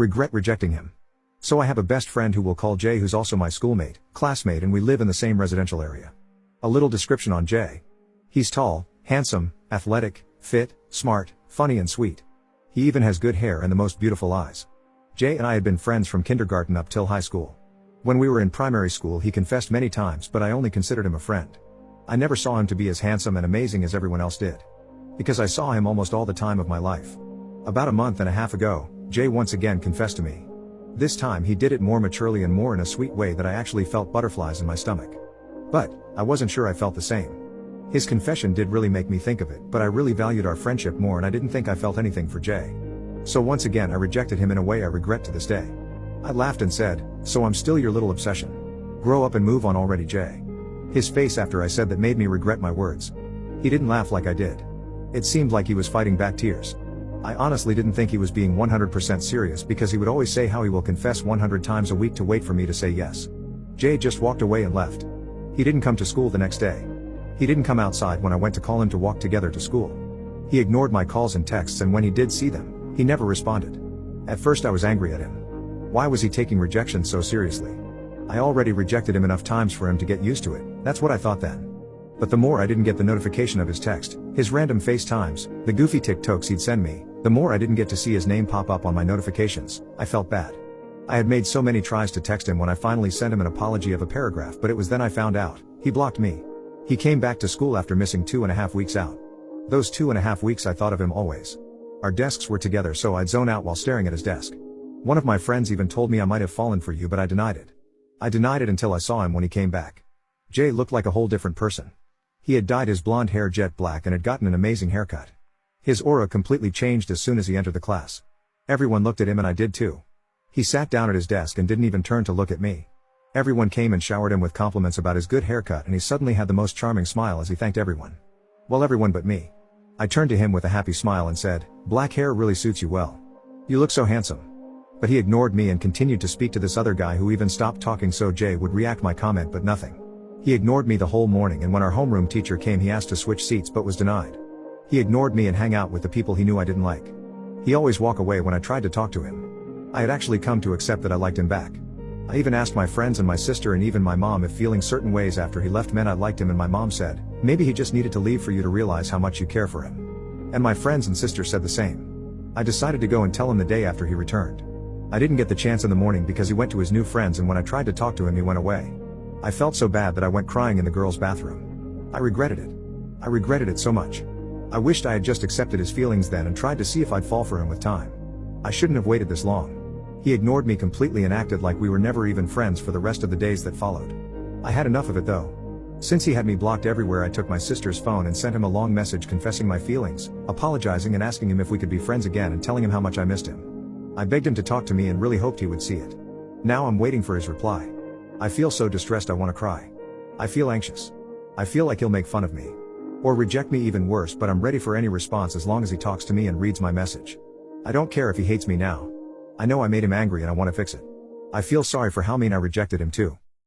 Regret rejecting him. So I have a best friend who we'll call Jay, who's also my schoolmate, classmate, and we live in the same residential area. A little description on Jay. He's tall, handsome, athletic, fit, smart, funny and sweet. He even has good hair and the most beautiful eyes. Jay and I had been friends from kindergarten up till high school. When we were in primary school he confessed many times, but I only considered him a friend. I never saw him to be as handsome and amazing as everyone else did. Because I saw him almost all the time of my life. About a month and a half ago, Jay once again confessed to me. This time he did it more maturely and more in a sweet way that I actually felt butterflies in my stomach. But, I wasn't sure I felt the same. His confession did really make me think of it, but I really valued our friendship more and I didn't think I felt anything for Jay. So once again I rejected him in a way I regret to this day. I laughed and said, "So I'm still your little obsession. Grow up and move on already, Jay." His face after I said that made me regret my words. He didn't laugh like I did. It seemed like he was fighting back tears. I honestly didn't think he was being 100% serious because he would always say how he will confess 100 times a week to wait for me to say yes. Jay just walked away and left. He didn't come to school the next day. He didn't come outside when I went to call him to walk together to school. He ignored my calls and texts, and when he did see them, he never responded. At first I was angry at him. Why was he taking rejection so seriously? I already rejected him enough times for him to get used to it, that's what I thought then. But the more I didn't get the notification of his text, his random FaceTimes, the goofy TikToks he'd send me, the more I didn't get to see his name pop up on my notifications, I felt bad. I had made so many tries to text him when I finally sent him an apology of a paragraph, but it was then I found out, he blocked me. He came back to school after missing 2.5 weeks out. Those 2.5 weeks I thought of him always. Our desks were together, so I'd zone out while staring at his desk. One of my friends even told me I might have fallen for you, but I denied it. I denied it until I saw him when he came back. Jay looked like a whole different person. He had dyed his blonde hair jet black and had gotten an amazing haircut. His aura completely changed as soon as he entered the class. Everyone looked at him and I did too. He sat down at his desk and didn't even turn to look at me. Everyone came and showered him with compliments about his good haircut, and he suddenly had the most charming smile as he thanked everyone. Well, everyone but me. I turned to him with a happy smile and said, "Black hair really suits you well. You look so handsome." But he ignored me and continued to speak to this other guy who even stopped talking so Jay would react my comment, but nothing. He ignored me the whole morning, and when our homeroom teacher came he asked to switch seats but was denied. He ignored me and hang out with the people he knew I didn't like. He always walk away when I tried to talk to him. I had actually come to accept that I liked him back. I even asked my friends and my sister and even my mom if feeling certain ways after he left meant I liked him, and my mom said, "Maybe he just needed to leave for you to realize how much you care for him." And my friends and sister said the same. I decided to go and tell him the day after he returned. I didn't get the chance in the morning because he went to his new friends, and when I tried to talk to him he went away. I felt so bad that I went crying in the girls' bathroom. I regretted it. I regretted it so much. I wished I had just accepted his feelings then and tried to see if I'd fall for him with time. I shouldn't have waited this long. He ignored me completely and acted like we were never even friends for the rest of the days that followed. I had enough of it though. Since he had me blocked everywhere, I took my sister's phone and sent him a long message confessing my feelings, apologizing and asking him if we could be friends again and telling him how much I missed him. I begged him to talk to me and really hoped he would see it. Now I'm waiting for his reply. I feel so distressed I want to cry. I feel anxious. I feel like he'll make fun of me. Or reject me, even worse, but I'm ready for any response as long as he talks to me and reads my message. I don't care if he hates me now. I know I made him angry and I want to fix it. I feel sorry for how mean I rejected him too.